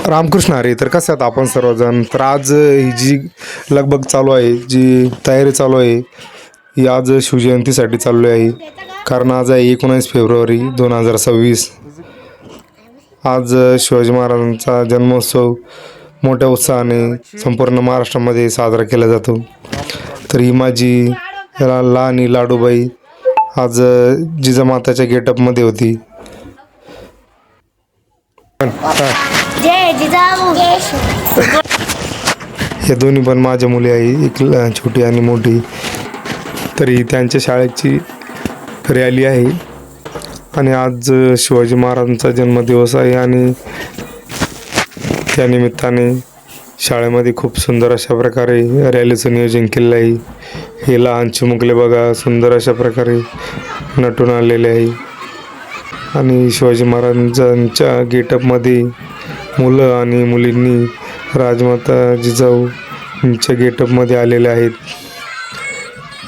रामकृष्ण हरी. तर कसं आहेत आपण सर्वजण. तर आज ही जी लगबग चालू आहे, जी तयारी चालू आहे, ही आज शिवजयंतीसाठी चालू आहे. कारण आज आहे 19 फेब्रुवारी 2026. आज शिवाजी महाराजांचा जन्मोत्सव मोठ्या उत्साहाने संपूर्ण महाराष्ट्रामध्ये साजरा केला जातो. तर ही माझी लहान लाडूबाई आज जिजामाताच्या गेटअपमध्ये होती. जय जिजाऊ. या दोन्ही पण माझ्या मुली आहे, एक छोटी आणि मोठी. तरी त्यांच्या शाळेची रॅली आहे आणि आज शिवाजी महाराजांचा जन्मदिवस आहे आणि त्यानिमित्ताने शाळेमध्ये खूप सुंदर अशा प्रकारे रॅलीचं नियोजन केलेलं आहे. हे लहान चिमुकले बघा सुंदर अशा प्रकारे नटून आलेले आहे आणि शिवाजी महाराजांच्या गेटअपमध्ये मुलं आणि मुलींनी राजमाता जिजाऊंच्या गेटअपमध्ये आलेले आहेत.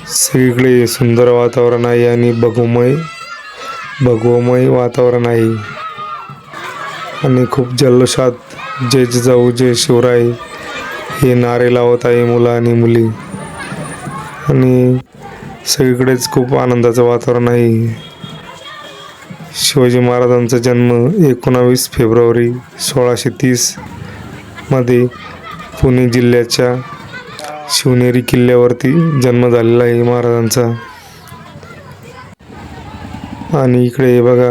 सगळीकडे सुंदर वातावरण आहे आणि भगवमय वातावरण आहे आणि खूप जल्लोषात जय जिजाऊ जय शिवराय हे नारे लावत आहे मुलं आणि मुली आणि सगळीकडेच खूप आनंदाचं वातावरण आहे. शिवाजी महाराजांचा जन्म 19 फेब्रुवारी 1630 मध्ये पुणे जिल्ह्याच्या शिवनेरी किल्ल्यावरती जन्म झालेला आहे महाराजांचा. आणि इकडे बघा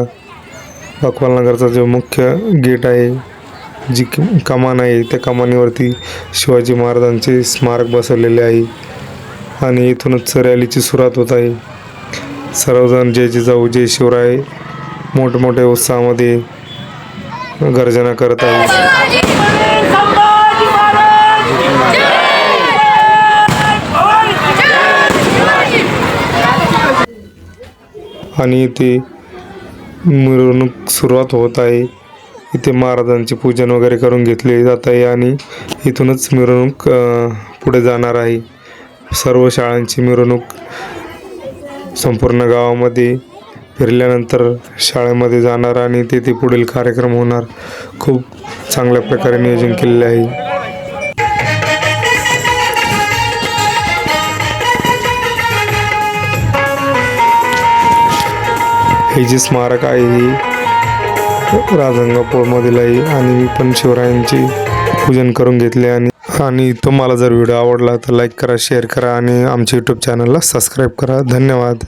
अकवालनगरचा जो मुख्य गेट आहे, जी कमान आहे, त्या कमानीवरती शिवाजी महाराजांचे स्मारक बसवलेले आहे आणि इथूनच रॅलीची सुरुवात होत आहे. सर्वजण जय जिजाऊ जय शिवराय मोठमोठ्या उत्साहामध्ये गर्जना करत आहेत. आणि इथे मिरवणूक सुरुवात होत आहे. इथे महाराजांचे पूजन वगैरे करून घेतले जात आहे आणि इथूनच मिरवणूक पुढे जाणार आहे. सर्व शाळांची मिरवणूक संपूर्ण गावामध्ये फिरल्यानंतर शाळेमध्ये जाणार आणि तेथे पुढील कार्यक्रम होणार. खूप चांगल्या प्रकारे नियोजन केलेले आहे. हे जे स्मारक आहे हे राजगंगापूरमधील आहे आणि मी पण शिवरायांचे पूजन करून घेतले. आणि तुम्हाला जर व्हिडिओ आवडला तर लाईक करा, शेअर करा आणि आमच्या यूट्यूब चॅनलला सबस्क्राईब करा. धन्यवाद.